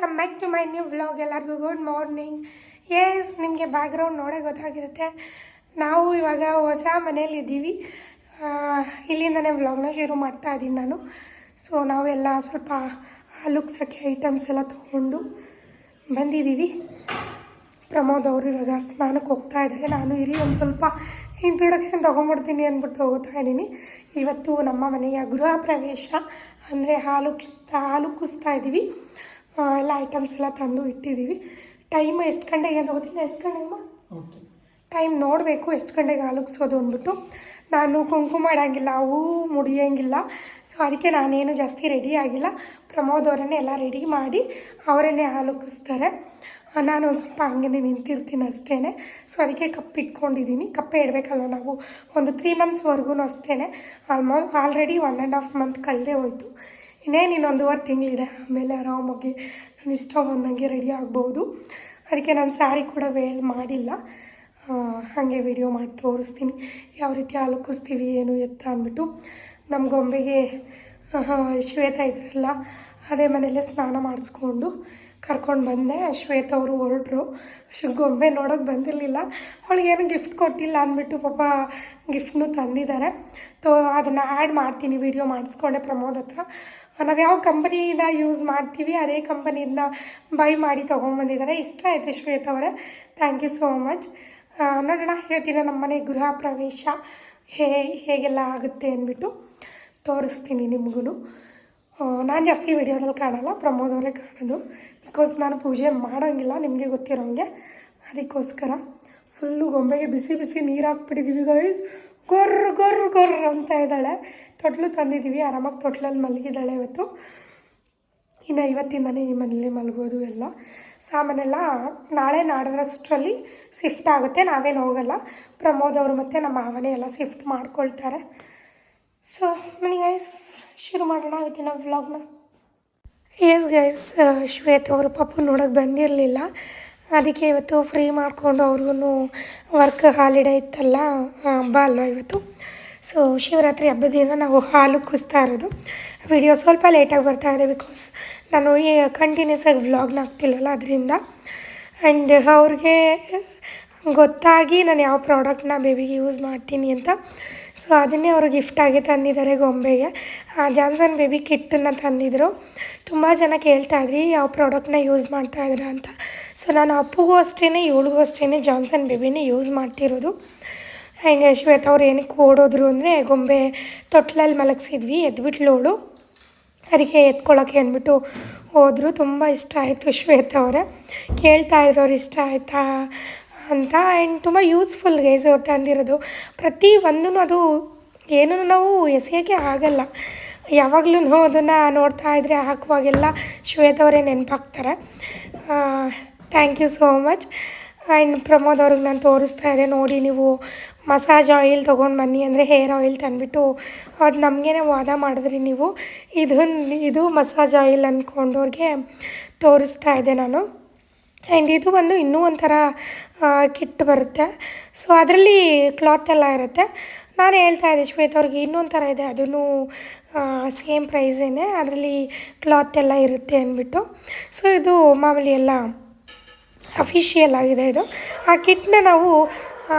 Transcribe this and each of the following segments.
Welcome back to my new vlog. ಎಲ್ಲರಿಗೂ good morning. Yes, ನಿಮಗೆ background ನೋಡೇ ಗೊತ್ತಾಗಿರುತ್ತೆ. ನಾವು ಇವಾಗ ಹೊಸ ಮನೇಲಿದ್ದೀವಿ. ಇಲ್ಲಿಂದನೇ ವ್ಲಾಗ್ನ ಶುರು ಮಾಡ್ತಾ ಇದ್ದೀನಿ ನಾನು. ಸೊ ನಾವೆಲ್ಲ ಸ್ವಲ್ಪ ಲುಕ್ಸಕ್ಕೆ ಐಟಮ್ಸ್ ಎಲ್ಲ ತೊಗೊಂಡು ಬಂದಿದ್ದೀವಿ. ಪ್ರಮೋದ್ ಅವರು ಇವಾಗ ಸ್ನಾನಕ್ಕೆ ಹೋಗ್ತಾ ಇದ್ದಾರೆ. ನಾನು ಇರಿ ಒಂದು ಸ್ವಲ್ಪ ಇಂಟ್ರೊಡಕ್ಷನ್ ತೊಗೊಂಡ್ಬಿಡ್ತೀನಿ ಅಂದ್ಬಿಟ್ಟು ಹೋಗ್ತಾ ಇದ್ದೀನಿ. ಇವತ್ತು ನಮ್ಮ ಮನೆಯ ಗೃಹ ಪ್ರವೇಶ, ಅಂದರೆ ಹಾಲು ಕುಸ್ತಾ ಇದ್ದೀವಿ. ಎಲ್ಲ ಐಟಮ್ಸ್ ಎಲ್ಲ ತಂದು ಇಟ್ಟಿದ್ದೀವಿ. ಟೈಮ್ ಎಷ್ಟು ಗಂಟೆಗೆ ಅಂತ ಗೊತ್ತಿಲ್ಲ. ಎಷ್ಟು ಗಂಟೆಗೆ ಟೈಮ್ ನೋಡಬೇಕು ಎಷ್ಟು ಗಂಟೆಗೆ ಹಾಲುಗ್ಸೋದು ಅಂದ್ಬಿಟ್ಟು. ನಾನು ಕುಂಕುಮ ಇಡೋಂಗಿಲ್ಲ, ಹೂ ಮುಡಿಯೋಂಗಿಲ್ಲ. ಸೊ ಅದಕ್ಕೆ ನಾನೇನು ಜಾಸ್ತಿ ರೆಡಿ ಆಗಿಲ್ಲ. ಪ್ರಮೋದ್ ಅವರನ್ನೇ ಎಲ್ಲ ರೆಡಿ ಮಾಡಿ ಅವರನ್ನೇ ಹಾಲುಗ್ಗಿಸ್ತಾರೆ. ನಾನು ಒಂದು ಸ್ವಲ್ಪ ಹಂಗೆ ನಿಂತಿರ್ತೀನಿ ಅಷ್ಟೇ. ಸೊ ಅದಕ್ಕೆ ಇಟ್ಕೊಂಡಿದ್ದೀನಿ. ಕಪ್ಪೆ ಇಡಬೇಕಲ್ವ ನಾವು, ಒಂದು 3 ಮಂತ್ಸ್ವರೆಗೂ ಅಷ್ಟೇ. ಆಲ್ರೆಡಿ 1.5 ಮಂತ್ ಕಳೆದೇ ಹೋಯ್ತು. ಇನ್ನೇನು ಇನ್ನೊಂದೂವರೆ ತಿಂಗಳಿದೆ. ಆಮೇಲೆ ಆರಾಮಾಗಿ ನಾನು ಇಷ್ಟ ಬಂದಂಗೆ ರೆಡಿ ಆಗ್ಬೋದು. ಅದಕ್ಕೆ ನಾನು ಸ್ಯಾರಿ ಕೂಡ ವೇರ್ ಮಾಡಿಲ್ಲ. ಹಾಗೆ ವಿಡಿಯೋ ಮಾಡಿ ತೋರಿಸ್ತೀನಿ ಯಾವ ರೀತಿ ಹಾಲುಗ್ಗಿಸ್ತೀವಿ ಏನು ಎತ್ತ ಅಂದ್ಬಿಟ್ಟು. ನಮ್ಮ ಗೊಂಬೆಗೆ ಶ್ವೇತಾ ಇದ್ರಲ್ಲ, ಅದೇ ಮನೆಯಲ್ಲೇ ಸ್ನಾನ ಮಾಡಿಸ್ಕೊಂಡು ಕರ್ಕೊಂಡು ಬಂದೆ. ಶ್ವೇತ ಅವರು ಹೊರಟರು. ಗೊಂಬೆ ನೋಡೋಕೆ ಬಂದಿರಲಿಲ್ಲ. ಅವಳಿಗೇನು ಗಿಫ್ಟ್ ಕೊಟ್ಟಿಲ್ಲ ಅಂದ್ಬಿಟ್ಟು ಪಾಪ ಗಿಫ್ಟ್ನೂ ತಂದಿದ್ದಾರೆ. ಅದನ್ನು ಆ್ಯಡ್ ಮಾಡ್ತೀನಿ, ವಿಡಿಯೋ ಮಾಡಿಸ್ಕೊಂಡೆ ಪ್ರಮೋದ್ ಹತ್ರ. ನಾವು ಯಾವ ಕಂಪನಿನ ಯೂಸ್ ಮಾಡ್ತೀವಿ ಅದೇ ಕಂಪನಿಯಿಂದ ಬೈ ಮಾಡಿ ತೊಗೊಂಬಂದಿದ್ದಾರೆ. ಇಷ್ಟ ಆಯಿತು ಶ್ವೇತ ಅವರೇ, ಥ್ಯಾಂಕ್ ಯು ಸೋ ಮಚ್. ನೋಡೋಣ ಇವತ್ತಿನ ನಮ್ಮನೆ ಗೃಹ ಪ್ರವೇಶ ಹೇಗೆಲ್ಲ ಆಗುತ್ತೆ ಅಂದ್ಬಿಟ್ಟು ತೋರಿಸ್ತೀನಿ ನಿಮಗೂ. ನಾನು ಜಾಸ್ತಿ ವಿಡಿಯೋದಲ್ಲಿ ಕಾಣಲ್ಲ, ಪ್ರಮೋದ್ ಅವರೇ ಕಾಣೋದು. ಬಿಕಾಸ್ ನಾನು ಪೂಜೆ ಮಾಡೋಂಗಿಲ್ಲ, ನಿಮಗೆ ಗೊತ್ತಿರೋಂಗೆ. ಅದಕ್ಕೋಸ್ಕರ ಫುಲ್ಲು ಗೊಂಬೆಗೆ ಬಿಸಿ ಬಿಸಿ ನೀರು ಹಾಕ್ಬಿಟ್ಟಿದ್ದೀವಿ ಗೈಸ್. ಗೊರ್ರ ಅಂತ ಇದ್ದಾಳೆ. ತೊಟ್ಲು ತಂದಿದ್ದೀವಿ, ಆರಾಮಾಗಿ ತೊಟ್ಲಲ್ಲಿ ಮಲಗಿದ್ದಾಳೆ ಇವತ್ತು. ಇನ್ನು ಇವತ್ತಿಂದನೇ ಈ ಮನೇಲಿ ಮಲಗೋದು ಎಲ್ಲ. ಸಾಮಾನೆಲ್ಲ ನಾಳೆ ನಾಡಿದ್ರಷ್ಟರಲ್ಲಿ ಶಿಫ್ಟ್ ಆಗುತ್ತೆ, ನಾವೇನು ಹೋಗಲ್ಲ. ಪ್ರಮೋದ್ ಅವರು ಮತ್ತು ನಮ್ಮ ಮಾವನೇ ಎಲ್ಲ ಶಿಫ್ಟ್ ಮಾಡ್ಕೊಳ್ತಾರೆ. ಸೊ ಬನ್ನಿ ಗೈಸ್, ಶುರು ಮಾಡೋಣ ಇವತ್ತಿನ ವ್ಲಾಗ್ನ. ಎಸ್ ಗೈಸ್, ಶ್ವೇತ ಅವರು ಪಾಪು ನೋಡೋಕೆ ಬಂದಿರಲಿಲ್ಲ. ಅದಕ್ಕೆ ಇವತ್ತು ಫ್ರೀ ಮಾಡಿಕೊಂಡು ಅವ್ರಿಗೂ ವರ್ಕ್ ಹಾಲಿಡೇ ಇತ್ತಲ್ಲ, ಹಬ್ಬ ಅಲ್ವ ಇವತ್ತು. ಸೊ ಶಿವರಾತ್ರಿ ಹಬ್ಬದ ದಿನ ನಾವು ಹಾಲು ಕುಸ್ತಾ ಇರೋದು. ವಿಡಿಯೋ ಸ್ವಲ್ಪ ಲೇಟಾಗಿ ಬರ್ತಾಯಿದೆ ಬಿಕಾಸ್ ನಾನು ಕಂಟಿನ್ಯೂಸ್ ಆಗಿ ವ್ಲಾಗ್ನ ಹಾಕ್ತಿಲ್ವಲ್ಲ, ಅದರಿಂದ. ಆ್ಯಂಡ್ ಅವ್ರಿಗೆ ಗೊತ್ತಾಗಿ ನಾನು ಯಾವ ಪ್ರಾಡಕ್ಟ್ನ ಬೇಬಿಗೆ ಯೂಸ್ ಮಾಡ್ತೀನಿ ಅಂತ. ಸೊ ಅದನ್ನೇ ಅವರು ಗಿಫ್ಟಾಗಿ ತಂದಿದ್ದಾರೆ ಗೊಂಬೆಗೆ. ಜಾನ್ಸನ್ ಬೇಬಿ ಕಿಟ್ಟನ್ನು ತಂದಿದ್ದರು. ತುಂಬ ಜನ ಕೇಳ್ತಾಯಿದ್ರಿ ಯಾವ ಪ್ರಾಡಕ್ಟ್ನ ಯೂಸ್ ಮಾಡ್ತಾಯಿದ್ದೀರಾ ಅಂತ. ಸೊ ನಾನು ಅಪ್ಪುಗೂ ಅಷ್ಟೇ ಇವಳಿಗೂ ಅಷ್ಟೇ ಜಾನ್ಸನ್ ಬೇಬಿನೇ ಯೂಸ್ ಮಾಡ್ತಿರೋದು. ಹಂಗೆ ಶ್ವೇತ ಅವ್ರು ಏನಕ್ಕೆ ಓಡೋದ್ರು ಅಂದರೆ, ಗೊಂಬೆ ತೊಟ್ಲಲ್ಲಿ ಮಲಗಿಸಿದ್ವಿ, ಎದ್ಬಿಟ್ಲೋಳು. ಅದಕ್ಕೆ ಎತ್ಕೊಳ್ಳೋಕ್ಕೆ ಅಂದ್ಬಿಟ್ಟು ಹೋದರು. ತುಂಬ ಇಷ್ಟ ಆಯಿತು ಶ್ವೇತ ಅವರೇ. ಕೇಳ್ತಾಯಿದ್ರು ಅವ್ರು ಇಷ್ಟ ಆಯಿತಾ ಅಂತ. ಆ್ಯಂಡ್ ತುಂಬ ಯೂಸ್ಫುಲ್ ಗೈಸ್ ಅವ್ರು ತಂದಿರೋದು. ಪ್ರತಿ ಒಂದೂ ಅದು ಏನೂ ನಾವು ಎಸೆಯೋಕ್ಕೆ ಆಗಲ್ಲ. ಯಾವಾಗಲೂ ಅದನ್ನು ನೋಡ್ತಾ ಇದ್ದರೆ ಹಾಕುವಾಗೆಲ್ಲ ಶ್ವೇತ ಅವರೇ ನೆನಪಾಗ್ತಾರೆ. Thank you so much. And Pramod ಅವ್ರಿಗೆ ನಾನು ತೋರಿಸ್ತಾ ಇದ್ದೆ, ನೋಡಿ ನೀವು ಮಸಾಜ್ ಆಯಿಲ್ ತೊಗೊಂಡು ಬನ್ನಿ ಅಂದರೆ ಹೇರ್ ಆಯಿಲ್ ತಂದುಬಿಟ್ಟು ಅದು ನಮಗೇನೆ ವಾದ ಮಾಡಿದ್ರಿ ನೀವು. ಇದು ಮಸಾಜ್ ಆಯಿಲ್ ಅಂದ್ಕೊಂಡವ್ರಿಗೆ ತೋರಿಸ್ತಾ ಇದ್ದೆ ನಾನು. ಆ್ಯಂಡ್ ಇದು ಬಂದು ಇನ್ನೂ ಒಂಥರ ಕಿಟ್ ಬರುತ್ತೆ. ಸೊ ಅದರಲ್ಲಿ ಕ್ಲಾತ್ ಎಲ್ಲ ಇರುತ್ತೆ. ನಾನು ಹೇಳ್ತಾ ಇದ್ದೆ ಶ್ವೇತ ಅವ್ರಿಗೆ ಇನ್ನೊಂದು ಥರ ಇದೆ, ಅದೂ ಸೇಮ್ ಪ್ರೈಸೇನೆ, ಅದರಲ್ಲಿ ಕ್ಲಾತ್ ಎಲ್ಲ ಇರುತ್ತೆ ಅಂದ್ಬಿಟ್ಟು. ಸೊ ಇದು ಮಾಮೂಲಿ ಎಲ್ಲ ಅಫಿಷಿಯಲ್ ಆಗಿದೆ ಇದು. ಆ ಕಿಟ್ನ ನಾವು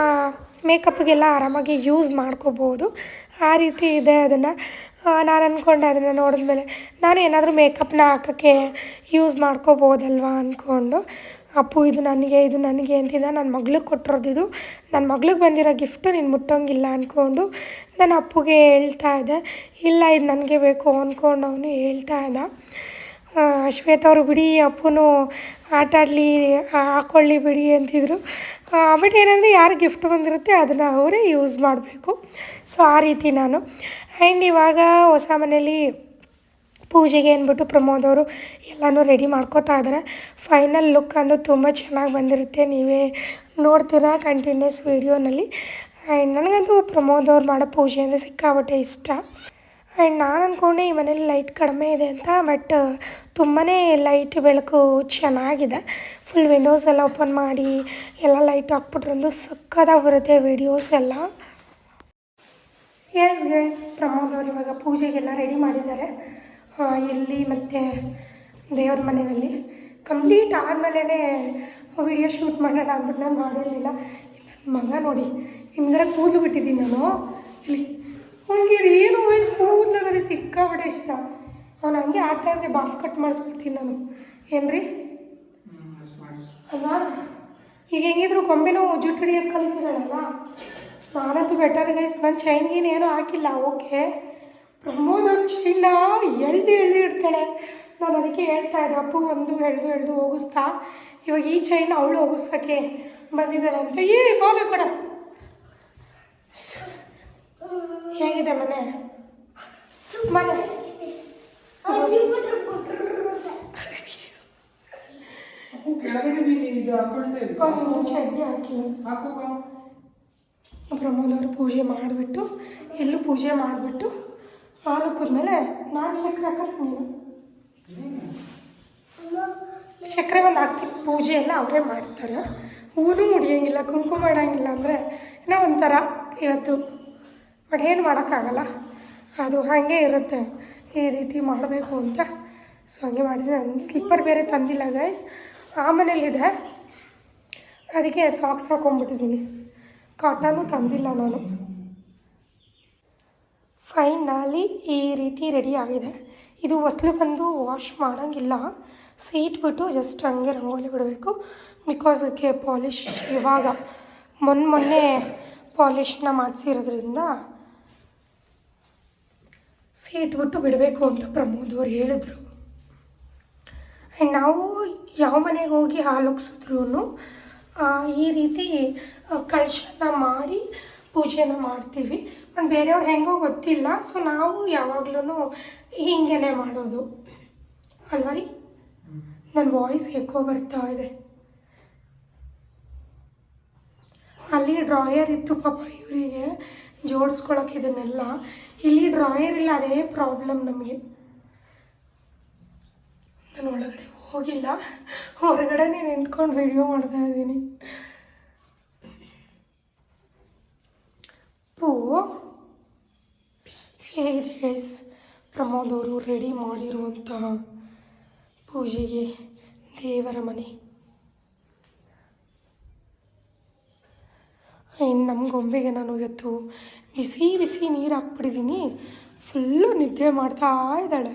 ಮೇಕಪ್ಗೆಲ್ಲ ಆರಾಮಾಗಿ ಯೂಸ್ ಮಾಡ್ಕೋಬೋದು, ಆ ರೀತಿ ಇದೆ. ಅದನ್ನು ನಾನು ಅಂದ್ಕೊಂಡೆ, ಅದನ್ನು ನೋಡಿದ್ಮೇಲೆ ನಾನು ಏನಾದರೂ ಮೇಕಪ್ನ ಹಾಕೋಕ್ಕೆ ಯೂಸ್ ಮಾಡ್ಕೋಬೋದಲ್ವ ಅಂದ್ಕೊಂಡು. ಅಪ್ಪು ಇದು ನನಗೆ ಅಂತಿದ್ದ. ನನ್ನ ಮಗ್ಳಿಗೆ ಕೊಟ್ಟಿರೋದು, ನನ್ನ ಮಗ್ಳಿಗೆ ಬಂದಿರೋ ಗಿಫ್ಟು ನೀನು ಮುಟ್ಟೋಂಗಿಲ್ಲ ಅಂದ್ಕೊಂಡು ನಾನು ಅಪ್ಪುಗೆ ಹೇಳ್ತಾ ಇದ್ದೆ. ಇಲ್ಲ ಇದು ನನಗೆ ಬೇಕು ಅಂದ್ಕೊಂಡು ಅವನು ಹೇಳ್ತಾ ಇದ್ದ. ಶ್ವೇತ ಅವರು ಬಿಡಿ ಅಪ್ಪನೂ ಆಟ ಆಡಲಿ, ಹಾಕ್ಕೊಳ್ಳಿ ಬಿಡಿ ಅಂತಿದ್ರು. ಬಟ್ ಏನಂದರೆ ಯಾರು ಗಿಫ್ಟ್ ಬಂದಿರುತ್ತೆ ಅದನ್ನು ಅವರೇ ಯೂಸ್ ಮಾಡಬೇಕು. ಸೊ ಆ ರೀತಿ ನಾನು. ಆ್ಯಂಡ್ ಇವಾಗ ಹೊಸ ಮನೇಲಿ ಪೂಜೆಗೆ ಅಂದ್ಬಿಟ್ಟು ಪ್ರಮೋದ್ ಅವರು ಎಲ್ಲನೂ ರೆಡಿ ಮಾಡ್ಕೋತಾ ಇದ್ದಾರೆ. ಫೈನಲ್ ಲುಕ್ ಅಂದು ತುಂಬ ಚೆನ್ನಾಗಿ ಬಂದಿರುತ್ತೆ, ನೀವೇ ನೋಡ್ತೀರಾ ಕಂಟಿನ್ಯೂಸ್ ವೀಡಿಯೋನಲ್ಲಿ. ಆ್ಯಂಡ್ ನನಗಂತೂ ಪ್ರಮೋದ್ ಅವ್ರು ಮಾಡೋ ಪೂಜೆ ಅಂದರೆ ಸಿಕ್ಕಾಪಟ್ಟೆ ಇಷ್ಟ. ಆ್ಯಂಡ್ ನಾನು ಅಂದ್ಕೊಂಡೆ ಈ ಮನೇಲಿ ಲೈಟ್ ಕಡಿಮೆ ಇದೆ ಅಂತ, ಬಟ್ ತುಂಬಾ ಲೈಟ್ ಬೆಳಕು ಚೆನ್ನಾಗಿದೆ. ಫುಲ್ ವಿಂಡೋಸ್ ಎಲ್ಲ ಓಪನ್ ಮಾಡಿ ಎಲ್ಲ ಲೈಟ್ ಹಾಕ್ಬಿಟ್ರಂದು ಸಕ್ಕತ್ತಾಗಿ ಬರುತ್ತೆ ವೀಡಿಯೋಸ್ ಎಲ್ಲ. ಎಸ್ ಗೈಸ್, ಪ್ರಮೋದ್ ಅವರು ಇವಾಗ ಪೂಜೆಗೆಲ್ಲ ರೆಡಿ ಮಾಡಿದ್ದಾರೆ. ಇಲ್ಲಿ ಮತ್ತು ದೇವ್ರ ಮನೆಯಲ್ಲಿ ಕಂಪ್ಲೀಟ್ ಆದಮೇಲೆ ವಿಡಿಯೋ ಶೂಟ್ ಮಾಡೋಣ ಅಂದ್ಬಿಟ್ಟು ನಾನು ಮಾಡಿರಲಿಲ್ಲ. ನನ್ನ ಮಗ ನೋಡಿ ಹಿಂದ್ಗಡೆ ಕೂದಲು ಬಿಟ್ಟಿದ್ದೀನಿ ನಾನು. ಇಲ್ಲಿ ಅವನಿಗೆ ಏನು ವಯಸ್ಸು ಕೂದಲು ನನಗೆ ಸಿಕ್ಕಾಬಿಟ್ಟೆ ಇಷ್ಟ. ಅವನು ಹಂಗೆ ಆಡ್ತಾಯಿದ್ರೆ ಬಾಫ್ ಕಟ್ ಮಾಡಿಸ್ಬಿಡ್ತೀನಿ ನಾನು. ಏನ್ರಿ ಅಲ್ವಾ? ಈಗ ಹೆಂಗಿದ್ರು ಗೊಂಬೆನೂ ಜುಟ್ಟು ಹಿಡಿಯೋದು ಕಲಿತಿದ್ದಾಳಲ್ಲ. ನಾನಂತೂ ಬೆಟರ್ ಗೈಸ್. ನನ್ನ ಚೈನ್ಗೇನು ಏನೂ ಹಾಕಿಲ್ಲ. ಓಕೆ, ಪ್ರಮೋದ್ ನನ್ನ ಚೈನ್ನ ಎಳ್ದು ಇಡ್ತಾಳೆ. ನಾನು ಅದಕ್ಕೆ ಹೇಳ್ತಾ ಇದ್ದೆ, ಅಪ್ಪು ಒಂದು ಎಳ್ದು ಹೋಗಿಸ್ತಾ. ಇವಾಗ ಈ ಚೈನ್ ಅವಳು ಹೋಗಿಸೋಕ್ಕೆ ಬಂದಿದ್ದಾಳೆ ಅಂತ. ಹೋಗಿ ಕೊಡ. ಹೇಗಿದೆ ಮನೆ? ಚಡ್ಡಿ ಹಾಕಿ ಪ್ರಮೋದ್ ಅವರು ಪೂಜೆ ಮಾಡಿಬಿಟ್ಟು ಎಲ್ಲೂ ಪೂಜೆ ಮಾಡಿಬಿಟ್ಟು ಹಾಲು ಕುದ್ಮೇಲೆ ನಾನು ಸಕ್ಕರೆ ಹಾಕಲ್ಲ. ನೀನು ಸಕ್ಕರೆ ಒಂದು ಹಾಕ್ತೀನಿ. ಪೂಜೆ ಎಲ್ಲ ಅವರೇ ಮಾಡ್ತಾರೆ. ಹೂವು ಮುಡಿಯೋಂಗಿಲ್ಲ, ಕುಂಕುಮ ಇಡೋಂಗಿಲ್ಲ ಅಂದರೆ ಏನೋ ಒಂಥರ ಇವತ್ತು. ಬಟ್ ಏನು ಮಾಡೋಕ್ಕಾಗಲ್ಲ, ಅದು ಹಾಗೆ ಇರುತ್ತೆ. ಈ ರೀತಿ ಮಾಡಬೇಕು ಅಂತ. ಸೊ ಹಾಗೆ ಮಾಡಿದರೆ ನನ್ನ ಸ್ಲಿಪ್ಪರ್ ಬೇರೆ ತಂದಿಲ್ಲ ಗೈಸ್, ಆ ಮನೇಲಿದೆ. ಅದಕ್ಕೆ ಸಾಕ್ಸ್ ಹಾಕೊಂಡ್ಬಿಟ್ಟಿದ್ದೀನಿ. ಕಾಟನು ತಂದಿಲ್ಲ ನಾನು. ಫೈನಲಿ ಈ ರೀತಿ ರೆಡಿ ಆಗಿದೆ. ಇದು ಹೊಸ್ಲು ಬಂದು ವಾಶ್ ಮಾಡೋಂಗಿಲ್ಲ. ಸೀಟ್ಬಿಟ್ಟು ಜಸ್ಟ್ ಹಂಗೆ ರಂಗೋಲಿ ಬಿಡಬೇಕು. ಬಿಕಾಸ್ ಅದಕ್ಕೆ ಪಾಲಿಷ್ ಇವಾಗ ಮೊನ್ನೆ ಪಾಲಿಷ್ನ ಮಾಡಿಸಿರೋದ್ರಿಂದ ಸೀಟ್ಬಿಟ್ಟು ಬಿಡಬೇಕು ಅಂತ ಪ್ರಮೋದ್ ಅವ್ರು ಹೇಳಿದ್ರು. ಆ್ಯಂಡ್ ನಾವು ಯಾವ ಮನೆಗೆ ಹೋಗಿ ಹಾಲು ಒಗ್ಸಿದ್ರು ಈ ರೀತಿ ಕಳಶನ ಮಾಡಿ ಪೂಜೆನ ಮಾಡ್ತೀವಿ. ಬಟ್ ಬೇರೆಯವ್ರು ಹೆಂಗೋ ಗೊತ್ತಿಲ್ಲ. ಸೊ ನಾವು ಯಾವಾಗಲೂ ಹೀಗೇ ಮಾಡೋದು ಅಲ್ವ ರೀ? ನನ್ನ ವಾಯ್ಸ್ ಎಕೋ ಬರ್ತಾ ಇದೆ. ಅಲ್ಲಿ ಡ್ರಾಯರ್ ಇತ್ತು ಪಾಪ ಇವರಿಗೆ ಜೋಡಿಸ್ಕೊಳಕ್ಕೆ ಇದನ್ನೆಲ್ಲ. ಇಲ್ಲಿ ಡ್ರಾಯರ್ ಇಲ್ಲ, ಅದೇ ಪ್ರಾಬ್ಲಮ್ ನಮಗೆ. ನಾನು ಒಳಗಡೆ ಹೋಗಿಲ್ಲ, ಹೊರಗಡೆನೇ ನಿಂತ್ಕೊಂಡು ವಿಡಿಯೋ ಮಾಡ್ತಾ ಇದ್ದೀನಿ. ಹೇಗಿದೆ ಗೈಸ್ ಪ್ರಮೋದ್ ಅವರು ರೆಡಿ ಮಾಡಿರುವಂತಹ ಪೂಜೆಗೆ ದೇವರ ಮನೆ. ಇನ್ನು ನಮ್ಮ ಗೊಂಬೆಗೆ ನಾನು ಇವತ್ತು ಬಿಸಿ ನೀರು ಹಾಕ್ಬಿಟ್ಟಿದ್ದೀನಿ. ಫುಲ್ಲು ನಿದ್ದೆ ಮಾಡ್ತಾ ಇದ್ದಾಳೆ.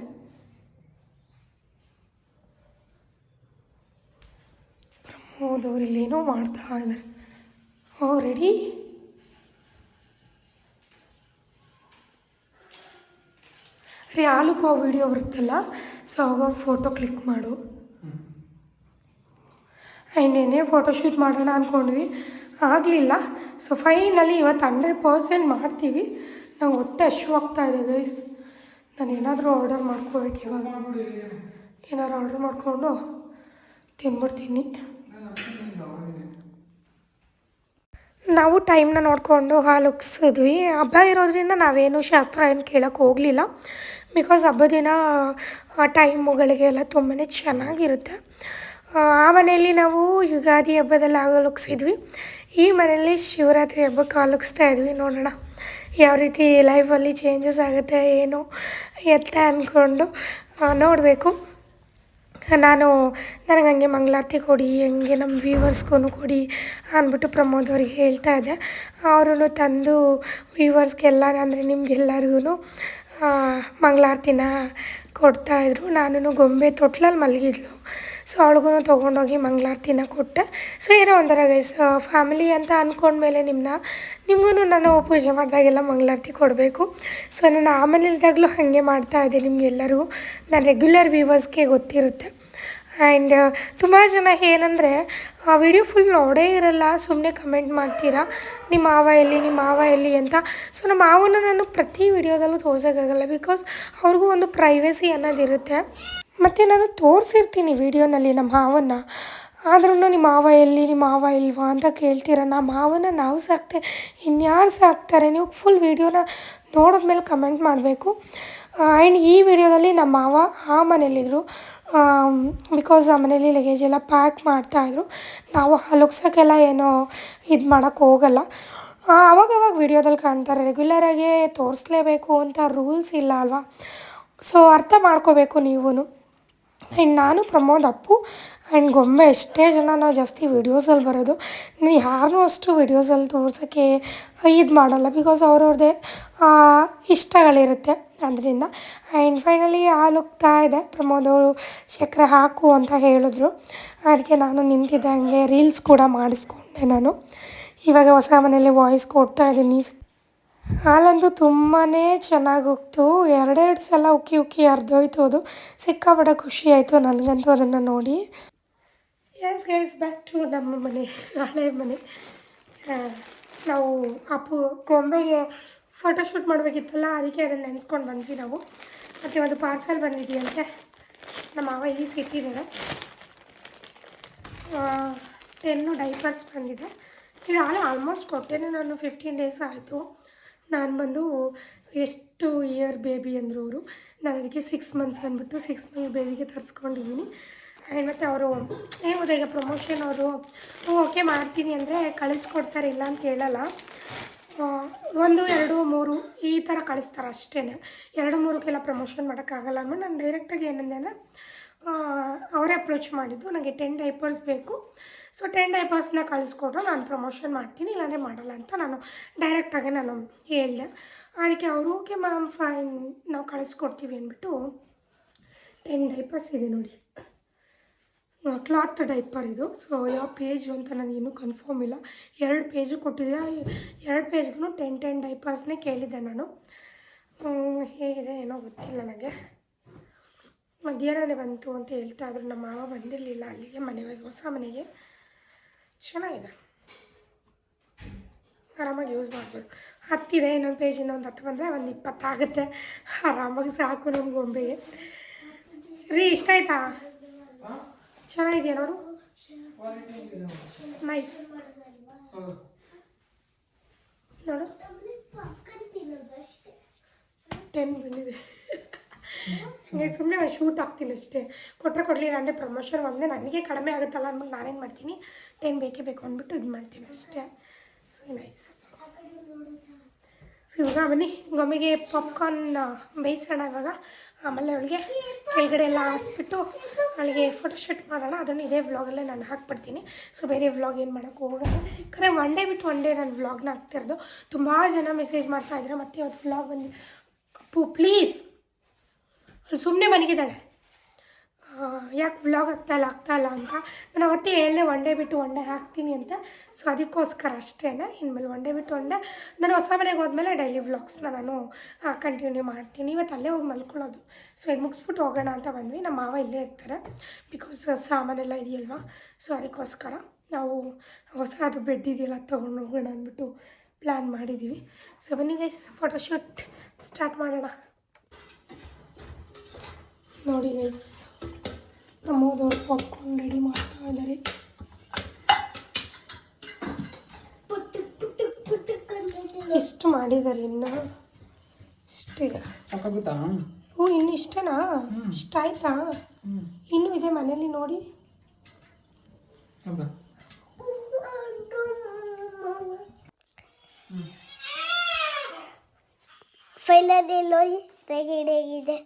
ಪ್ರಮೋದ್ ಅವ್ರು ಇಲ್ಲೇನೋ ಮಾಡ್ತಾ ಇದ್ದಾರೆ. ರೆಡಿ? ರೀ ಹಾಲಕ್ಕೋ ವಿಡಿಯೋ ಬರುತ್ತಲ್ಲ, ಸೊ ಅವಾಗ ಫೋಟೋ ಕ್ಲಿಕ್ ಮಾಡು. ಇನ್ನೇನೇ ಫೋಟೋಶೂಟ್ ಮಾಡೋಣ ಅಂದ್ಕೊಂಡ್ವಿ, ಆಗಲಿಲ್ಲ. ಸೊ ಫೈನಲಿ ಇವತ್ತು 100% ಮಾಡ್ತೀವಿ. ನಂಗೆ ಹೊಟ್ಟೆ ಹಶ್ವಾಗ್ತಾಯಿದೆ ಗೈಸ್. ನಾನು ಏನಾದರೂ ಆರ್ಡರ್ ಮಾಡ್ಕೋಬೇಕು. ಇವಾಗ ಏನಾದ್ರು ಆರ್ಡರ್ ಮಾಡಿಕೊಂಡು ತಿಂದ್ಬಿಡ್ತೀನಿ. ನಾವು ಟೈಮ್ನ ನೋಡಿಕೊಂಡು ಹಾಲು ಉಗ್ಸಿದ್ವಿ. ಹಬ್ಬ ಇರೋದ್ರಿಂದ ನಾವೇನು ಶಾಸ್ತ್ರ ಏನು ಕೇಳೋಕ್ಕೆ ಹೋಗಲಿಲ್ಲ. ಬಿಕಾಸ್ ಹಬ್ಬದ ದಿನ ಟೈಮುಗಳಿಗೆ ಎಲ್ಲ ತುಂಬಾ ಚೆನ್ನಾಗಿರುತ್ತೆ. ಆ ಮನೆಯಲ್ಲಿ ನಾವು ಯುಗಾದಿ ಹಬ್ಬದಲ್ಲಿ ಹಾಲು ಉಗ್ಸಿದ್ವಿ. ಈ ಮನೆಯಲ್ಲಿ ಶಿವರಾತ್ರಿ ಹಬ್ಬಕ್ಕೆ ಹಾಲು ಉಗ್ಸ್ತಾ ಇದ್ವಿ. ನೋಡೋಣ ಯಾವ ರೀತಿ ಲೈಫಲ್ಲಿ ಚೇಂಜಸ್ ಆಗುತ್ತೆ ಏನು ಎತ್ತ ಅಂದ್ಕೊಂಡು ನೋಡಬೇಕು. ನನಗೆ ಹಂಗೆ ಮಂಗಳಾರತಿ ಕೊಡಿ, ಹಂಗೆ ನಮ್ಮ ವ್ಯೂವರ್ಸ್ಗೂ ಕೊಡಿ ಅಂದ್ಬಿಟ್ಟು ಪ್ರಮೋದ್ ಅವ್ರಿಗೆ ಹೇಳ್ತಾ ಇದ್ದೆ. ಅವರು ತಂದು ವ್ಯೂವರ್ಸ್ಗೆಲ್ಲ ಅಂದರೆ ನಿಮಗೆಲ್ಲರಿಗೂ ಮಂಗಳಾರತಿನ ಕೊಡ್ತಾಯಿದ್ರು. ನಾನು ಗೊಂಬೆ ತೊಟ್ಲಲ್ಲಿ ಮಲಗಿದ್ಲು, ಸೊ ಅವಳಿಗೂ ತೊಗೊಂಡೋಗಿ ಮಂಗಳಾರತಿನ ಕೊಟ್ಟೆ. ಸೊ ಏನೋ ಒಂಥರ ಗೈಸ್ ಫ್ಯಾಮಿಲಿ ಅಂತ ಅಂದ್ಕೊಂಡ್ಮೇಲೆ ನಿಮಗೂ ನಾನು ಪೂಜೆ ಮಾಡಿದಾಗೆಲ್ಲ ಮಂಗಳಾರತಿ ಕೊಡಬೇಕು. ಸೊ ನಾನು ಆಮೇಲೆ ಇಲ್ದಾಗಲೂ ಹಾಗೆ ಮಾಡ್ತಾಯಿದ್ದೆ. ನಿಮಗೆಲ್ಲರಿಗೂ ನಾನು ರೆಗ್ಯುಲರ್ ವ್ಯೂವರ್ಸ್ಗೆ ಗೊತ್ತಿರುತ್ತೆ. ಆ್ಯಂಡ್ ತುಂಬ ಜನ ಏನಂದರೆ ವಿಡಿಯೋ ಫುಲ್ ನೋಡೇ ಇರಲ್ಲ, ಸುಮ್ಮನೆ ಕಮೆಂಟ್ ಮಾಡ್ತೀರಾ ನಿಮ್ಮ ಮಾವ ಎಲ್ಲಿ ಅಂತ. ಸೊ ನಮ್ಮ ಮಾವನ ನಾನು ಪ್ರತಿ ವಿಡಿಯೋದಲ್ಲೂ ತೋರ್ಸೋಕ್ಕಾಗಲ್ಲ. ಬಿಕಾಸ್ ಅವ್ರಿಗೂ ಒಂದು ಪ್ರೈವೇಸಿ ಅನ್ನೋದಿರುತ್ತೆ. ಮತ್ತು ನಾನು ತೋರಿಸಿರ್ತೀನಿ ವಿಡಿಯೋನಲ್ಲಿ ನಮ್ಮ ಮಾವನ್ನ, ಆದ್ರೂ ನಿಮ್ಮ ಮಾವ ಇಲ್ವಾ ಅಂತ ಕೇಳ್ತೀರ. ನಮ್ಮ ಮಾವನ ನಾವು ಸಾಕ್ತೆ, ಇನ್ಯಾರು ಸಾಕ್ತಾರೆ? ನೀವು ಫುಲ್ ವೀಡಿಯೋನ ನೋಡಿದ್ಮೇಲೆ ಕಮೆಂಟ್ ಮಾಡಬೇಕು. ಆ್ಯಂಡ್ ಈ ವಿಡಿಯೋದಲ್ಲಿ ನಮ್ಮ ಮಾವ ಆ ಮನೇಲಿದ್ದರು. ಬಿಕಾಸ್ ಆ ಮನೇಲಿ ಲಗೇಜ್ ಎಲ್ಲ ಪ್ಯಾಕ್ ಮಾಡ್ತಾಯಿದ್ರು. ನಾವು ಹಾಲುಗ್ಸೋಕ್ಕೆಲ್ಲ ಏನೋ ಇದು ಮಾಡೋಕ್ಕೆ ಹೋಗಲ್ಲ. ಅವಾಗವಾಗ ವಿಡಿಯೋದಲ್ಲಿ ಕಾಣ್ತಾರೆ. ರೆಗ್ಯುಲರಾಗಿ ತೋರಿಸ್ಲೇಬೇಕು ಅಂತ ರೂಲ್ಸ್ ಇಲ್ಲ ಅಲ್ವಾ? ಸೊ ಅರ್ಥ ಮಾಡ್ಕೋಬೇಕು ನೀವು. ಆ್ಯಂಡ್ ನಾನು ಪ್ರಮೋದ್ ಅಪ್ಪು ಆ್ಯಂಡ್ ಗೊಂಬೆ ಎಷ್ಟೇ ಜನ ನಾವು ಜಾಸ್ತಿ ವೀಡಿಯೋಸಲ್ಲಿ ಬರೋದು ಯಾರನ್ನೂ ಅಷ್ಟು ವೀಡಿಯೋಸಲ್ಲಿ ತೋರ್ಸೋಕ್ಕೆ ಇದು ಮಾಡಲ್ಲ ಬಿಕಾಸ್ ಅವ್ರವ್ರದ್ದೇ ಇಷ್ಟಗಳಿರುತ್ತೆ ಅದರಿಂದ ಆ್ಯಂಡ್ ಫೈನಲಿ ಹಾಲು ಉಗ್ತಾ ಇದೆ. ಪ್ರಮೋದ್ ಅವರು ಸಕ್ಕರೆ ಹಾಕು ಅಂತ ಹೇಳಿದ್ರು, ಅದಕ್ಕೆ ನಾನು ನಿಂತಿದ್ದೆ, ಹಂಗೆ ರೀಲ್ಸ್ ಕೂಡ ಮಾಡಿಸ್ಕೊಂಡೆ ನಾನು. ಇವಾಗ ಹೊಸ ಮನೇಲಿ ವಾಯ್ಸ್ ಕೊಡ್ತಾ ಇದ್ದೀನಿ. ಹಾಲಂತೂ ತುಂಬಾ ಚೆನ್ನಾಗಿ ಉಕ್ತು, ಎರಡೆರಡು ಸಲ ಉಕ್ಕಿ ಉಕ್ಕಿ ಅರ್ಧೋಯ್ತು. ಅದು ಸಿಕ್ಕಾಪಟ್ಟೆ ಖುಷಿ ಆಯಿತು ನನಗಂತೂ ಅದನ್ನು ನೋಡಿ. ಎಸ್ ಗೈಸ್, ಬ್ಯಾಕ್ ಟು ನಮ್ಮ ಮನೆ, ಹಳೆ ಮನೆ. ನಾವು ಅಪ್ಪು ಗೊಂಬೆಗೆ ಫೋಟೋಶೂಟ್ ಮಾಡಬೇಕಿತ್ತಲ್ಲ, ಅದಕ್ಕೆ ಅದನ್ನು ನೆನೆಸ್ಕೊಂಡು ಬಂದ್ವಿ ನಾವು. ಮತ್ತು ಒಂದು ಪಾರ್ಸಲ್ ಬಂದಿದೆಯಂತೆ, ನಮ್ಮ ಮಾವ ಈ ಸಿಕ್ಕಿದ್ದಾರೆ. 10 ಡೈಪರ್ಸ್ ಬಂದಿದೆ. ಇದು ಆಲ್ಮೋಸ್ಟ್ ಕೊಟ್ಟೇನೆ ನಾನು, 15 ಡೇಸ್ ಆಯಿತು. ನಾನು ಬಂದು ಎಷ್ಟು ಇಯರ್ ಬೇಬಿ ಅಂದರು ಅವರು. ನಾನು ಅದಕ್ಕೆ 6 ಮಂತ್ಸ್ ಅಂದ್ಬಿಟ್ಟು 6 ಮಂತ್ಸ್ ಬೇಬಿಗೆ ತರಿಸ್ಕೊಂಡಿದ್ದೀನಿ. ಆ್ಯಂಡ್ ಮತ್ತು ಅವರು ಏನು ಗೊತ್ತಾ, ಈಗ ಪ್ರಮೋಷನ್ ಅವರು ಓಕೆ ಮಾಡ್ತೀನಿ ಅಂದರೆ ಕಳಿಸ್ಕೊಡ್ತಾರೆ, ಇಲ್ಲ ಅಂತ ಹೇಳಲ್ಲ. 1, 2, 3 ಈ ಥರ ಕಳಿಸ್ತಾರೆ ಅಷ್ಟೇ. 2, 3ಕ್ಕೆಲ್ಲ ಪ್ರಮೋಷನ್ ಮಾಡೋಕ್ಕಾಗಲ್ಲ ಅಂದ್ಬಿಟ್ಟು ನಾನು ಡೈರೆಕ್ಟಾಗಿ ಏನಂದೆ ಅಂದರೆ, ಅವರೇ ಅಪ್ರೋಚ್ ಮಾಡಿದ್ದು, ನನಗೆ 10 ಡೈಪರ್ಸ್ ಬೇಕು, ಸೊ 10 ಡೈಪರ್ಸ್ನ ಕಳಿಸ್ಕೊಟ್ರು, ನಾನು ಪ್ರಮೋಷನ್ ಮಾಡ್ತೀನಿ, ಇಲ್ಲಾಂದರೆ ಮಾಡಲ್ಲ ಅಂತ ನಾನು ಡೈರೆಕ್ಟಾಗಿ ನಾನು ಹೇಳಿದೆ. ಅದಕ್ಕೆ ಅವರು ಓಕೆ ಮ್ಯಾಮ್ ಫೈನ್, ನಾವು ಕಳಿಸ್ಕೊಡ್ತೀವಿ ಅಂದ್ಬಿಟ್ಟು 10 ಡೈಪರ್ಸ್ ಇದೆ ನೋಡಿ. ಕ್ಲಾತ್ ಡೈಪರ್ ಇದು. ಸೊ ಯಾವ ಪೇಜು ಅಂತ ನನಗಿನ್ನೂ ಕನ್ಫರ್ಮ್ ಇಲ್ಲ. 2 ಪೇಜು ಕೊಟ್ಟಿದ್ದೆ, 2 ಪೇಜ್ಗೂ 10 ಡೈಪರ್ಸ್ನೇ ಕೇಳಿದ್ದೆ ನಾನು. ಹೇಗಿದೆ ಏನೋ ಗೊತ್ತಿಲ್ಲ ನನಗೆ. ಮಧ್ಯಾಹ್ನನೇ ಬಂತು ಅಂತ ಹೇಳ್ತಾ ಇದ್ರು. ನಮ್ಮ ಮಾವ ಬಂದಿರಲಿಲ್ಲ ಅಲ್ಲಿಗೆ, ಮನೆಗೆ, ಹೊಸ ಮನೆಗೆ. ಚೆನ್ನಾಗಿದೆ, ಆರಾಮಾಗಿ ಯೂಸ್ ಮಾಡ್ಬೋದು. 10 ಇದೆ, ಇನ್ನೊಂದು ಪೇಜಿಂದ ಒಂದು 10 ಬಂದರೆ ಒಂದು 20 ಆಗುತ್ತೆ. ಆರಾಮಾಗಿ ಸಾಕು ನಮ್ಮ ಗೊಂಬೆಗೆ. ಸರಿ, ಇಷ್ಟ ಆಯ್ತಾ? ಚೆನ್ನಾಗಿದೆಯಾ ನೋಡು, ನೈಸ್ ನೋಡು. 10 ಬಂದಿದೆ. ಸುಮ್ಮನೆ ಒಂದು ಶೂಟ್ ಹಾಕ್ತೀನಿ ಅಷ್ಟೇ, ಕೊಟ್ಟರೆ ಕೊಡಲಿಲ್ಲ ಅಂದರೆ ಪ್ರಮೋಷನ್ ಒಂದೇ ನನಗೆ ಕಡಿಮೆ ಆಗುತ್ತಲ್ಲ ಅಂದ್ಬಿಟ್ಟು ನಾನೇನು ಮಾಡ್ತೀನಿ, 10 ಬೇಕೇ ಬೇಕು ಅಂದ್ಬಿಟ್ಟು ಇದು ಮಾಡ್ತೀನಿ ಅಷ್ಟೇ. So nice. ಸೊ ಇವಾಗ ಬನ್ನಿ ಗೊಂಬೆಗೆ ಪಾಪ್ಕಾರ್ನ್ ಬೇಯಿಸೋಣ ಇವಾಗ. ಆಮೇಲೆ ಅವಳಿಗೆ ಕೆಳಗಡೆ ಎಲ್ಲ ಹಾಸ್ಬಿಟ್ಟು ಅವಳಿಗೆ ಫೋಟೋಶೂಟ್ ಮಾಡೋಣ. ಅದನ್ನು ಇದೇ ವ್ಲಾಗಲ್ಲೇ ನಾನು ಹಾಕ್ಬಿಡ್ತೀನಿ. ಸೊ ಬೇರೆ ವ್ಲಾಗ್ ಏನು ಮಾಡೋಕ್ಕೆ ಹೋಗೋಣ, ಯಾಕಂದರೆ ಒನ್ ಡೇ ಬಿಟ್ಟು ಒನ್ ಡೇ ನಾನು ವ್ಲಾಗ್ನ ಹಾಕ್ತಿರೋದು. ತುಂಬ ಜನ ಮೆಸೇಜ್ ಮಾಡ್ತಾಯಿದ್ರೆ ಮತ್ತೆ ಅವತ್ತು ವ್ಲಾಗ್ ಬಂದು ಅಪ್ಪು ಪ್ಲೀಸ್, ಅಲ್ಲಿ ಸುಮ್ಮನೆ ಮನಗಿದ್ದಾಳೆ, ಯಾಕೆ ವ್ಲಾಗ್ ಆಗ್ತಾಯಿಲ್ಲ ಅಂತ. ನಾನು ಅವತ್ತೇ ಹೇಳಿದೆ ಒನ್ ಡೇ ಬಿಟ್ಟು ಒನ್ ಡೇ ಹಾಕ್ತೀನಿ ಅಂತ. ಸೊ ಅದಕ್ಕೋಸ್ಕರ ಅಷ್ಟೇ. ಇನ್ಮೇಲೆ ಒನ್ ಡೇ ಬಿಟ್ಟು ಒನ್ ಡೇ ನಾನು ಹೊಸ ಮನೆಗೆ ಹೋದ್ಮೇಲೆ ಡೈಲಿ ವ್ಲಾಗ್ಸ್ನ ನಾನು ಕಂಟಿನ್ಯೂ ಮಾಡ್ತೀನಿ. ಇವತ್ತು ಅಲ್ಲೇ ಹೋಗಿ ಮಲ್ಕೊಳ್ಳೋದು. ಸೊ ಇದು ಮುಗಿಸ್ಬಿಟ್ಟು ಹೋಗೋಣ ಅಂತ ಬಂದ್ವಿ. ನಮ್ಮ ಮಾವ ಇಲ್ಲೇ ಇರ್ತಾರೆ, ಬಿಕಾಸ್ ಸಾಮಾನೆಲ್ಲ ಇದೆಯಲ್ವ. ಸೊ ಅದಕ್ಕೋಸ್ಕರ ನಾವು ಹೊಸದು ಬೆಡ್ ಇದೆಯಲ್ಲ ತೊಗೊಂಡು ಹೋಗೋಣ ಅಂದ್ಬಿಟ್ಟು ಪ್ಲ್ಯಾನ್ ಮಾಡಿದ್ದೀವಿ. ಸೊ ಬನ್ನಿ ಗೈಸ್, ಫೋಟೋಶೂಟ್ ಸ್ಟಾರ್ಟ್ ಮಾಡೋಣ. ನೋಡಿ ಗೈಸ್, ಪ್ರಮೋದವ್ರು ಪಾಪ್ಕಾರ್ನ್ ರೆಡಿ ಮಾಡ್ತಾ ಇದ್ದಾರೆ. ಎಷ್ಟು ಮಾಡಿದ್ದಾರೆ, ಇನ್ನು ಇಷ್ಟಿದೆ. ಇನ್ನು ಇಷ್ಟನಾ? ಇಷ್ಟ ಆಯ್ತಾ? ಇನ್ನೂ ಇದೆ ಮನೇಲಿ ನೋಡಿ. ಫೈನಲಿ ನೋಡಿ ಹೇಗಿದೆ,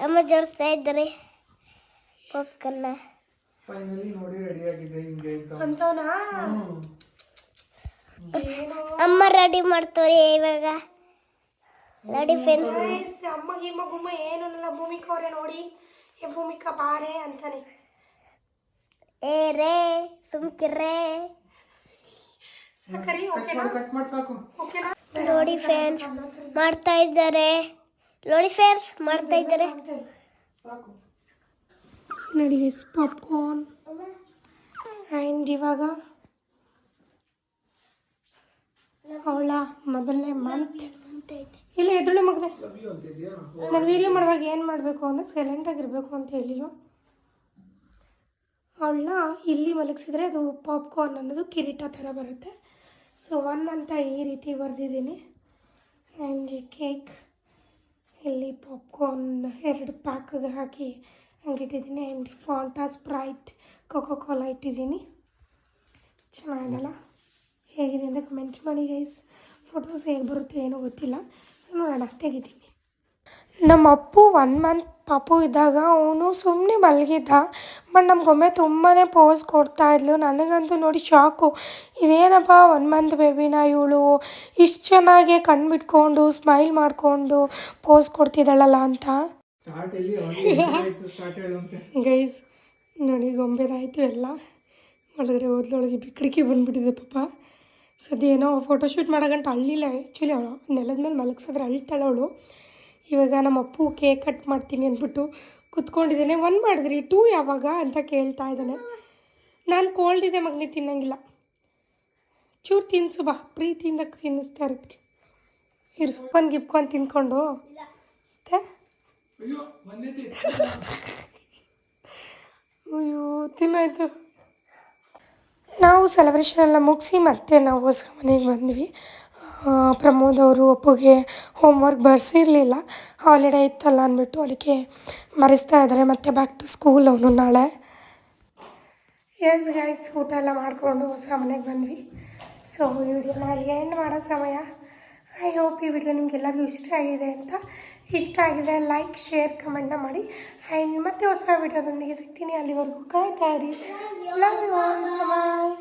ಅಮ್ಮ ಜೋಡಿಸ್ತಾ ಇದ್ದಾರೆ ಪಾಪ್ಕಾರ್ನ್. ಫೈನಲಿ ನೋಡಿ ರೆಡಿ ಆಗಿದೆ ಹಿಂಗೆ ಅಂತವನಾ? ಅಮ್ಮ ರೆಡಿ ಮಾಡ್ತಾರೆ ಇವಾಗ. ನೋಡಿ ಫ್ರೆಂಡ್ಸ್, ಅಮ್ಮ ಗಿಮ್ಮ ಗುಮ್ಮ ಏನಲ್ಲ, ಭೂಮಿಕಾ ಅವರೇ ನೋಡಿ, ಏ ಭೂಮಿಕಾ ಬಾರೆ ಅಂತಾನೆ. ಏ ರೇ ಸುಮ್ಕಿರ್ರೆ. ಸರಿ, ಓಕೆನಾ? ಕಟ್ ಮಾಡಿ ಸಾಕು. ಓಕೆನಾ? ನೋಡಿ ಫ್ರೆಂಡ್ಸ್ ಮಾಡ್ತಾ ಇದ್ದಾರೆ, ನೋಡಿ ಫ್ರೆಂಡ್ಸ್ ಮಾಡ್ತಾ ಇದ್ದಾರೆ. ಸಾಕು ನೋಡಿ ಪಾಪ್ಕಾರ್ನ್. ಆ್ಯಂಡ್ ಇವಾಗ ಅವಳ ಮೊದಲನೇ ಮಂತ್. ಇಲ್ಲ ಎದುಳು ಮಗನೆ, ನಾನು ವೀಡಿಯೋ ಮಾಡುವಾಗ ಏನು ಮಾಡಬೇಕು ಅಂದರೆ ಸೈಲೆಂಟಾಗಿರಬೇಕು ಅಂತ ಹೇಳಿಲ್ವ. ಅವಳನ್ನ ಇಲ್ಲಿ ಮಲಗಿಸಿದ್ರೆ ಅದು ಪಾಪ್ಕಾರ್ನ್ ಅನ್ನೋದು ಕಿರೀಟ ಥರ ಬರುತ್ತೆ. ಸೊ 1 ಅಂತ ಈ ರೀತಿ ಬರೆದಿದ್ದೀನಿ. ಆ್ಯಂಡ್ ಕೇಕ್ ಇಲ್ಲಿ ಪಾಪ್ಕಾರ್ನ್ 2 ಪ್ಯಾಕ್ಗೆ ಹಾಕಿ ಹಂಗಿಟ್ಟಿದ್ದೀನಿ. And Fanta, Sprite, Coca Cola ಇಟ್ಟಿದ್ದೀನಿ. ಚೆನ್ನಾಗಿದೆಲ್ಲ, ಹೇಗಿದೆ ಅಂತ ಕಮೆಂಟ್ ಮಾಡಿ ಗೈಸ್. ಫೋಟೋಸ್ ಹೇಗೆ ಬರುತ್ತೆ ಏನೋ ಗೊತ್ತಿಲ್ಲ. ಸೊ ನೋಡೋಣ, ತೆಗಿತೀನಿ. ನಮ್ಮ ಅಪ್ಪು 1 ಮಂತ್ ಪಾಪು ಇದ್ದಾಗ ಅವನು ಸುಮ್ಮನೆ ಮಲಗಿದ್ದ. ಬಟ್ ನಮ್ಮ ಗೊಂಬೆ ತುಂಬಾ ಪೋಸ್ ಕೊಡ್ತಾಯಿದ್ಲು. ನನಗಂತೂ ನೋಡಿ ಶಾಕು, ಇದೇನಪ್ಪ 1 ಮಂತ್ ಬೇಬಿನ ಇವಳು ಇಷ್ಟು ಚೆನ್ನಾಗಿ ಕಣ್ಣು ಬಿಟ್ಕೊಂಡು ಸ್ಮೈಲ್ ಮಾಡಿಕೊಂಡು ಪೋಸ್ ಕೊಡ್ತಿದ್ದಾಳಲ್ಲ ಅಂತ. ಸ್ಟಾರ್ಟ್ ಎಲ್ಲಿ ಆಯಿತು ಸ್ಟಾರ್ಟ್ ಹೇಳುವಂತೆ ಗೈಸ್ ನೋಡಿ, ಗೊಂಬೆದಾಯಿತು ಎಲ್ಲ. ಒಳಗಡೆ ಹೋದ್ಲೊಳಗೆ ಬಿಕ್ಕಡಿಕೆ ಬಂದುಬಿಟ್ಟಿದೆ ಪಾಪ. ಸದ್ಯ ಏನೋ ಫೋಟೋಶೂಟ್ ಮಾಡೋಗಂಟ ಅಳ್ಳಿಲ್ಲ. ಆ್ಯಕ್ಚುಲಿ ಅವಳು ನೆಲದ ಮೇಲೆ ಮಲಗಿಸಿದ್ರೆ ಅಳ್ತಾಳೆ ಅವಳು. ಇವಾಗ ನಮ್ಮ ಅಪ್ಪು ಕೇಕ್ ಕಟ್ ಮಾಡ್ತೀನಿ ಅಂದ್ಬಿಟ್ಟು ಕುತ್ಕೊಂಡಿದ್ದೇನೆ. 1 ಮಾಡಿದ್ರಿ 2 ಯಾವಾಗ ಅಂತ ಕೇಳ್ತಾ ಇದ್ದಾನೆ. ನಾನು ಕೋಲ್ಡ್ ಇದೆ ಮಗನೇ, ತಿನ್ನಂಗಿಲ್ಲ. ಚೂರು ತಿನ್ಸು ಬಾ, ಪ್ರೀತಿಯಿಂದ ತಿನ್ನಿಸ್ತಾ ಇರೋದಕ್ಕೆ. ಇರು ಗಿಪ್ಕೊಂಡು ತಿನ್ಕೊಂಡು ಮತ್ತೆ ಅಯ್ಯೋ ಬಂದೈತಿ. ಅಯ್ಯೋ ತಿನ್ನಾಯ್ತು. ನಾವು ಸೆಲೆಬ್ರೇಷನ್ ಎಲ್ಲ ಮುಗಿಸಿ ಮತ್ತೆ ನಾವು ಹೊಸ ಮನೆಗೆ ಬಂದ್ವಿ. ಪ್ರಮೋದ್ ಅವರು ಅಪ್ಪುಗೆ ಹೋಮ್ವರ್ಕ್ ಬರ್ಸಿರಲಿಲ್ಲ, ಹಾಲಿಡೇ ಇತ್ತಲ್ಲ ಅಂದ್ಬಿಟ್ಟು ಅದಕ್ಕೆ ಬರೆಸ್ತಾ ಇದ್ದಾರೆ. ಮತ್ತು ಬ್ಯಾಕ್ ಟು ಸ್ಕೂಲ್ ಅವನು ನಾಳೆ. ಎಸ್ ಗೈಸ್, ಊಟ ಎಲ್ಲ ಮಾಡಿಕೊಂಡು ಹೊಸ ಮನೆಗೆ ಬಂದ್ವಿ. ಸೊ ಈ ವಿಡಿಯೋನ ಅಲ್ಲಿಗೆ ಎಂಡ್ ಮಾಡೋ ಸಮಯ. ಐ ಹೋಪ್ ಈ ವಿಡಿಯೋ ನಿಮಗೆಲ್ಲರಿಗೂ ಇಷ್ಟ ಆಗಿದೆ ಅಂತ. ಇಷ್ಟ ಆಗಿದೆ ಲೈಕ್, ಶೇರ್, ಕಮೆಂಟ್ನ ಮಾಡಿ. ಆ್ಯಂಡ್ ಮತ್ತೆ ಹೊಸ ವಿಡಿಯೋದೊಂದಿಗೆ ಸಿಗ್ತೀನಿ. ಅಲ್ಲಿವರೆಗೂ ಕಾಯ್ತಾ ಇರಿ. Love you all. ಬಾಯ್.